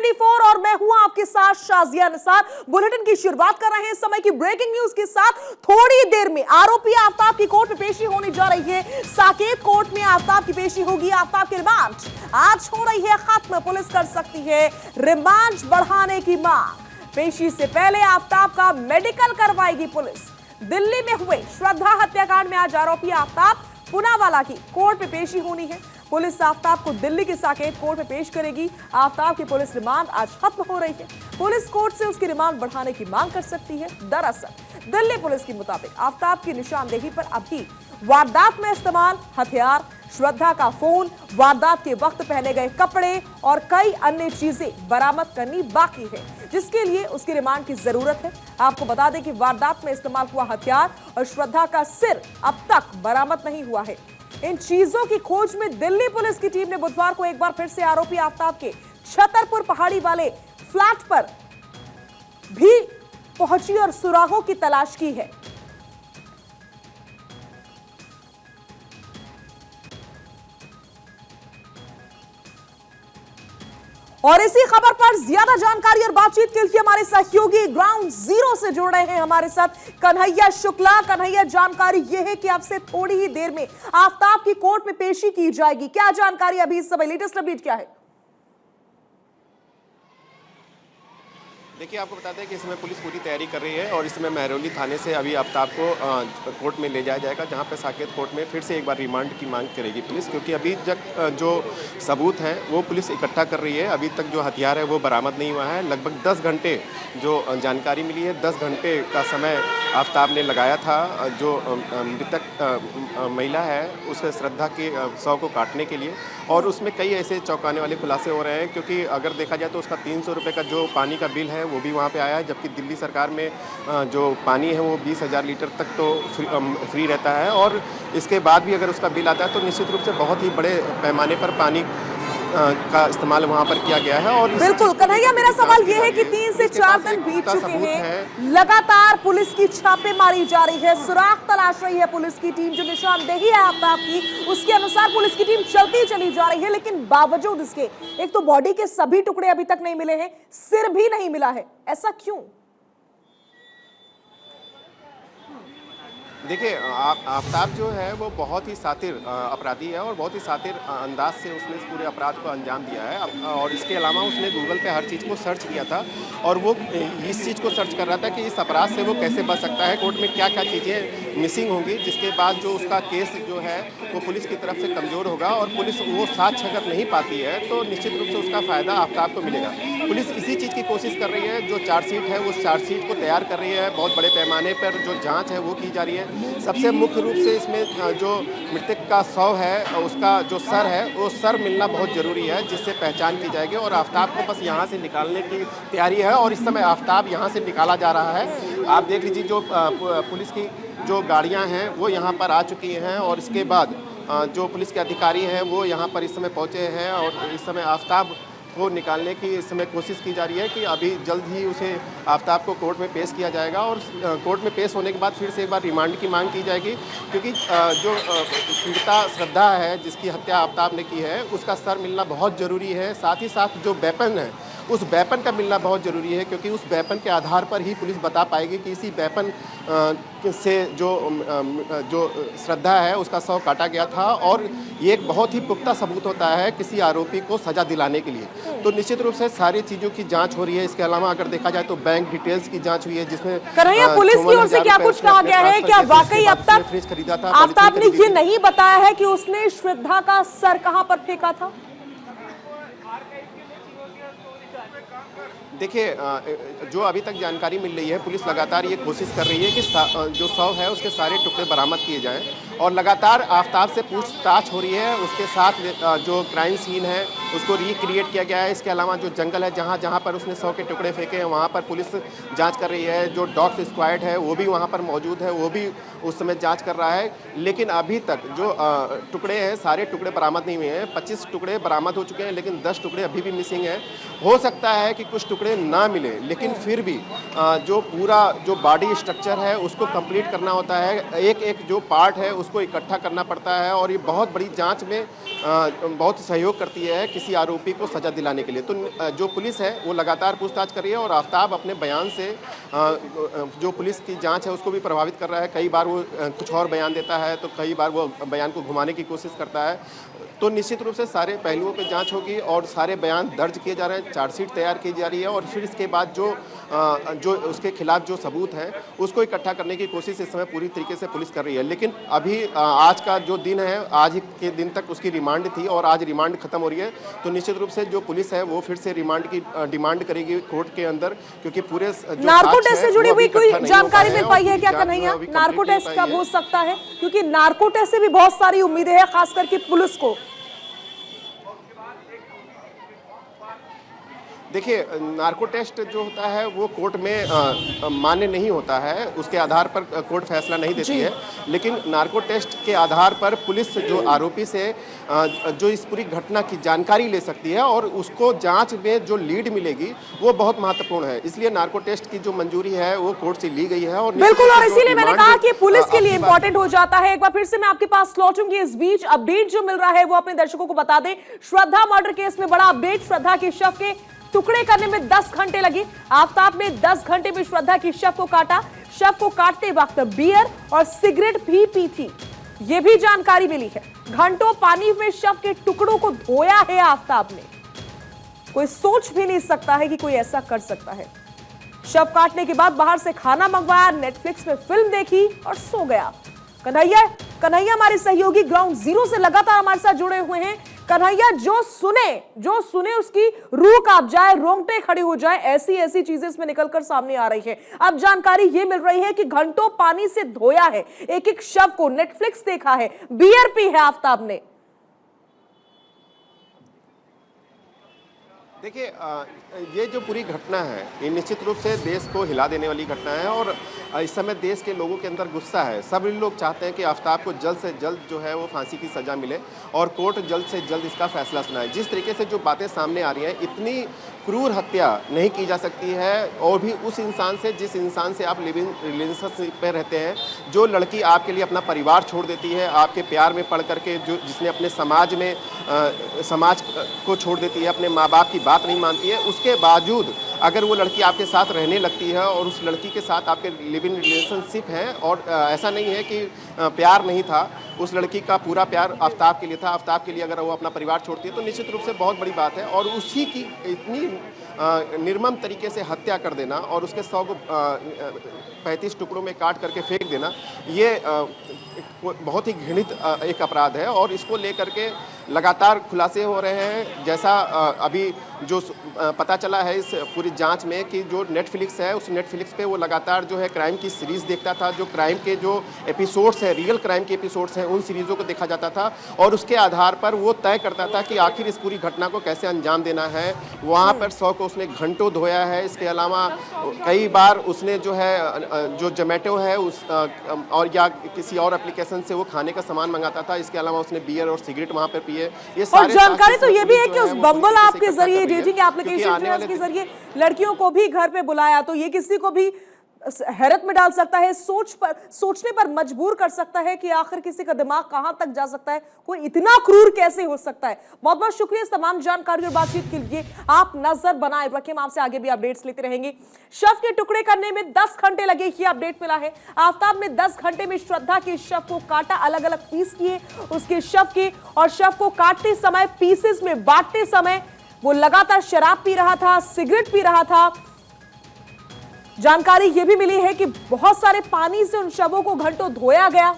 24 और मैं हूं आपके साथ शाजिया निसार। बुलेटिन की शुरुआत कर रहे हैं समय की ब्रेकिंग न्यूज के साथ। थोड़ी देर में आरोपी आफ्ताब की कोर्ट में पेशी होने जा रही है। साकेत कोर्ट में आफ्ताब की पेशी होगी। आफ्ताब की रिमांड आज हो रही है खत्म। पुलिस कर सकती है रिमांड बढ़ाने की मांग। पेशी से पहले आफ्ताब का मेडिकल करवाएगी पुलिस। दिल्ली में हुए श्रद्धा हत्याकांड में आज आरोपी आफ्ताब पूनावाला की कोर्ट में पेशी होनी है। पुलिस आफ्ताब को दिल्ली के साकेत कोर्ट में पेश करेगी। आफ्ताब की पुलिस रिमांड आज खत्म हो रही है। पुलिस कोर्ट से उसकी रिमांड बढ़ाने की मांग कर सकती है। दरअसल दिल्ली पुलिस के मुताबिक आफ्ताब की निशानदेही पर अभी वारदात में इस्तेमाल हथियार, श्रद्धा का फोन, वारदात के वक्त पहने गए कपड़े और कई अन्य चीजें बरामद करनी बाकी है, जिसके लिए उसकी रिमांड की जरूरत है। आपको बता दें कि वारदात में इस्तेमाल हुआ हथियार और श्रद्धा का सिर अब तक बरामद नहीं हुआ है। इन चीजों की खोज में दिल्ली पुलिस की टीम ने बुधवार को एक बार फिर से आरोपी आफ्ताब के छतरपुर पहाड़ी वाले फ्लैट पर भी पहुंची और सुरागों की तलाश की है। और इसी खबर पर ज्यादा जानकारी और बातचीत के लिए हमारे सहयोगी ग्राउंड जीरो से जुड़ रहे हैं हमारे साथ कन्हैया शुक्ला। कन्हैया, जानकारी यह है कि अब से थोड़ी ही देर में आफ्ताब की कोर्ट में पेशी की जाएगी। क्या जानकारी अभी इस समय लेटेस्ट अपडेट क्या है? देखिए, आपको बताते हैं कि इसमें पुलिस पूरी तैयारी कर रही है और इसमें महरौली थाने से अभी आफ्ताब को कोर्ट में ले जाया जाएगा, जहां पर साकेत कोर्ट में फिर से एक बार रिमांड की मांग करेगी पुलिस, क्योंकि अभी तक जो सबूत हैं वो पुलिस इकट्ठा कर रही है। अभी तक जो हथियार है वो बरामद नहीं हुआ है। लगभग 10 घंटे जो जानकारी मिली है, 10 घंटे का समय आफ्ताब ने लगाया था जो मृतक महिला है उस श्रद्धा के शव को काटने के लिए, और उसमें कई ऐसे चौंकाने वाले खुलासे हो रहे हैं, क्योंकि अगर देखा जाए तो उसका 300 रुपये का जो पानी का बिल है वो भी वहाँ पे आया है, जबकि दिल्ली सरकार में जो पानी है वो 20,000 लीटर तक तो फ्री रहता है। और इसके बाद भी अगर उसका बिल आता है तो निश्चित रूप से बहुत ही बड़े पैमाने पर पानी का इस्तेमाल वहाँ पर किया गया है। और बिल्कुल कन्हैया, मेरा सवाल यह है कि 3 से 4 दिन बीत चुके हैं, लगातार पुलिस की छापेमारी जारी है, सुराग तलाश रही है पुलिस की टीम। जो निशानदेही है आफ्ताब की उसके अनुसार पुलिस की टीम चलती चली जा रही है, लेकिन बावजूद इसके एक तो बॉडी के सभी टुकड़े अभी तक नहीं मिले हैं, सिर भी नहीं मिला है। ऐसा क्यों? देखिए, आफ्ताब जो है वो बहुत ही सातिर अपराधी है और बहुत ही सातिर अंदाज से उसने इस पूरे अपराध को अंजाम दिया है। और इसके अलावा उसने गूगल पे हर चीज़ को सर्च किया था और वो इस चीज़ को सर्च कर रहा था कि इस अपराध से वो कैसे बच सकता है, कोर्ट में क्या क्या चीज़ें मिसिंग होंगी, जिसके बाद जो उसका केस जो है वो पुलिस की तरफ से कमज़ोर होगा और पुलिस वो साक्ष्य अगर नहीं पाती है तो निश्चित रूप से उसका फ़ायदा आफ्ताब को मिलेगा। पुलिस इसी चीज़ की कोशिश कर रही है, जो चार्जशीट है उस चार्जशीट को तैयार कर रही है, बहुत बड़े पैमाने पर जो जाँच है वो की जा रही है। सबसे मुख्य रूप से इसमें जो मृतक का शव है उसका जो सर है वो सर मिलना बहुत ज़रूरी है, जिससे पहचान की जाएगी। और आफ्ताब को बस यहाँ से निकालने की तैयारी है और इस समय आफ्ताब यहाँ से निकाला जा रहा है। आप देख लीजिए, जो पुलिस की जो गाड़ियाँ हैं वो यहाँ पर आ चुकी हैं और इसके बाद जो पुलिस के अधिकारी हैं वो यहाँ पर इस समय पहुँचे हैं और इस समय आफ्ताब को निकालने की इस समय कोशिश की जा रही है कि अभी जल्द ही उसे आफ्ताब को कोर्ट में पेश किया जाएगा। और कोर्ट में पेश होने के बाद फिर से एक बार रिमांड की मांग की जाएगी, क्योंकि जो पीड़िता श्रद्धा है जिसकी हत्या आफ्ताब ने की है उसका सर मिलना बहुत ज़रूरी है। साथ ही साथ जो वेपन है उस वेपन का मिलना बहुत ज़रूरी है, क्योंकि उस वेपन के आधार पर ही पुलिस बता पाएगी कि इसी वेपन से जो श्रद्धा है उसका शव काटा गया था। और ये एक बहुत ही पुख्ता सबूत होता है किसी आरोपी को सज़ा दिलाने के लिए। तो निश्चित रूप से सारी चीज़ों की जांच हो रही है। इसके अलावा अगर देखा जाए तो बैंक डिटेल्स की जांच हुई है, जिसमें कन्हैया पुलिस की ओर से क्या कुछ कहा गया है? क्या वाकई अब तक फ्रिज खरीदा था? आफ्ताब ने ये नहीं बताया है कि उसने श्रद्धा का सर कहां पर फेंका था? देखिए, जो अभी तक जानकारी मिल रही है, पुलिस लगातार ये कोशिश कर रही है कि जो शव है उसके सारे टुकड़े बरामद किए जाएं और लगातार आफ्ताब से पूछताछ हो रही है। उसके साथ जो क्राइम सीन है उसको रिक्रिएट किया गया है। इसके अलावा जो जंगल है जहाँ जहाँ पर उसने शव के टुकड़े फेंके हैं वहाँ पर पुलिस जांच कर रही है। जो डॉग स्क्वाड है वो भी वहाँ पर मौजूद है, वो भी उस समय जांच कर रहा है। लेकिन अभी तक जो टुकड़े हैं सारे टुकड़े बरामद नहीं हुए हैं। 25 टुकड़े बरामद हो चुके हैं, लेकिन 10 टुकड़े अभी भी मिसिंग हैं। हो सकता है कि कुछ टुकड़े ना मिले, लेकिन फिर भी जो पूरा जो बॉडी स्ट्रक्चर है उसको कंप्लीट करना होता है। एक एक जो पार्ट है उसको इकट्ठा करना पड़ता है और ये बहुत बड़ी जांच में बहुत सहयोग करती है किसी आरोपी को सजा दिलाने के लिए। तो जो पुलिस है वो लगातार पूछताछ कर रही है और आफ्ताब अपने बयान से जो पुलिस की जांच है उसको भी प्रभावित कर रहा है। कई बार वो कुछ और बयान देता है तो कई बार वो बयान को घुमाने की कोशिश करता है। तो निश्चित रूप से सारे पहलुओं पे जांच होगी और सारे बयान दर्ज किए जा रहे हैं, चार्जशीट तैयार की जा रही है और फिर इसके बाद जो उसके खिलाफ जो सबूत हैं उसको इकट्ठा करने की कोशिश इस समय पूरी तरीके से पुलिस कर रही है। लेकिन अभी आज का जो दिन है, आज के दिन तक उसकी रिमांड थी और आज रिमांड खत्म हो रही है। तो निश्चित रूप से जो पुलिस है वो फिर से रिमांड की डिमांड करेगी कोर्ट के अंदर, क्योंकि पूरे नार्को टेस्ट से जुड़ी हुई कोई जानकारी मिल पाई है क्या कन्हैया? नार्को टेस्ट कब हो सकता है, क्योंकि नार्को टेस्ट से भी बहुत सारी उम्मीदें हैं खास करके पुलिस को। देखिए, नार्को टेस्ट जो होता है वो कोर्ट में मान्य नहीं होता है, उसके आधार पर कोर्ट फैसला नहीं देती है। लेकिन नार्को टेस्ट के आधार पर पुलिस जो आरोपी से जो इस पूरी घटना की जानकारी ले सकती है और उसको जांच में जो लीड मिलेगी वो बहुत महत्वपूर्ण है। इसलिए नार्को टेस्ट की जो मंजूरी है वो कोर्ट से ली गई है। और बिल्कुल, और इसीलिए मैंने कहा कि पुलिस के लिए इंपॉर्टेंट हो जाता है। एक बार फिर से मैं आपके पास लौटूंगी। इस बीच अपडेट जो मिल रहा है वो अपने दर्शकों को बता दें। श्रद्धा मर्डर केस में बड़ा अपडेट। श्रद्धा के शव के टुकड़े करने में 10 घंटे लगे। आफ्ताब ने 10 घंटे में श्रद्धा की शव को काटा। शव को काटते वक्त बियर और सिगरेट भी पी थी, यह भी जानकारी मिली है। घंटों पानी में शव के टुकड़ों को धोया है आफ्ताब ने। कोई सोच भी नहीं सकता है कि कोई ऐसा कर सकता है। शव काटने के बाद बाहर से खाना मंगवाया, नेटफ्लिक्स में फिल्म देखी और सो गया। कन्हैया हमारे सहयोगी ग्राउंड जीरो से लगातार हमारे साथ जुड़े हुए हैं। कन्हैया, जो सुने उसकी रूह कांप जाए, रोंगटे खड़े हो जाए, ऐसी चीजें इसमें निकलकर सामने आ रही है। अब जानकारी ये मिल रही है कि घंटों पानी से धोया है एक एक शव को, नेटफ्लिक्स देखा है, बियर पी है आफ्ताब ने। देखिए, ये जो पूरी घटना है ये निश्चित रूप से देश को हिला देने वाली घटना है और इस समय देश के लोगों के अंदर गुस्सा है। सभी लोग चाहते हैं कि आफ्ताब को जल्द से जल्द जो है वो फांसी की सज़ा मिले और कोर्ट जल्द से जल्द इसका फैसला सुनाए। जिस तरीके से जो बातें सामने आ रही हैं, इतनी क्रूर हत्या नहीं की जा सकती है, और भी उस इंसान से जिस इंसान से आप लिविंग रिलेशनशिप पे रहते हैं, जो लड़की आपके लिए अपना परिवार छोड़ देती है आपके प्यार में पड़ करके, जो जिसने अपने समाज को छोड़ देती है, अपने माँ बाप की बात नहीं मानती है, उसके बावजूद अगर वो लड़की आपके साथ रहने लगती है और उस लड़की के साथ आपके लिविंग रिलेशनशिप है और ऐसा नहीं है कि प्यार नहीं था, उस लड़की का पूरा प्यार आफ्ताब के लिए था। आफ्ताब के लिए अगर वो अपना परिवार छोड़ती है तो निश्चित रूप से बहुत बड़ी बात है। और उसी की इतनी निर्मम तरीके से हत्या कर देना और उसके 100 को 35 टुकड़ों में काट करके फेंक देना, ये बहुत ही घृणित एक अपराध है और इसको लेकर के लगातार खुलासे हो रहे हैं। जैसा अभी जो पता चला है इस पूरी जांच में कि जो नेटफ्लिक्स है, उस नेटफ्लिक्स पे वो लगातार जो है क्राइम की सीरीज़ देखता था, जो क्राइम के जो एपिसोड्स हैं, रियल क्राइम के एपिसोड्स हैं, उन सीरीज़ों को देखा जाता था और उसके आधार पर वो तय करता था कि आखिर इस पूरी घटना को कैसे अंजाम देना है। वहाँ पर 100 को उसने घंटों धोया है। इसके अलावा कई बार उसने जो है जो जोमेटो है उस और या किसी और एप्लीकेशन से वो खाने का सामान मंगाता था। इसके अलावा उसने बियर और सिगरेट वहाँ पर पिए। ये और जानकारी तो ये भी है कि उस बम्बल ऐप के जरिए, डेटिंग एप्लीकेशन के जरिए लड़कियों को भी घर पे बुलाया, तो ये किसी को भी हैरत में डाल सकता है, सोचने पर मजबूर कर सकता है कि आखिर किसी का दिमाग कहां तक जा सकता है, कोई इतना क्रूर कैसे हो सकता है। बहुत बहुत शुक्रिया इस तमाम जानकारी और बातचीत के लिए। आप नजर बनाए रखें, हम आपसे आगे भी अपडेट्स लेते रहेंगे। शव के टुकड़े करने में 10 घंटे लगे, ये अपडेट मिला है। आफ्ताब ने 10 घंटे में श्रद्धा के शव को काटा, अलग अलग पीस किए उसके शव के, और शव को काटते समय, पीसेस में बांटते समय वो लगातार शराब पी रहा था, सिगरेट पी रहा था। जानकारी यह भी मिली है कि बहुत सारे पानी से उन शवों को घंटों धोया गया।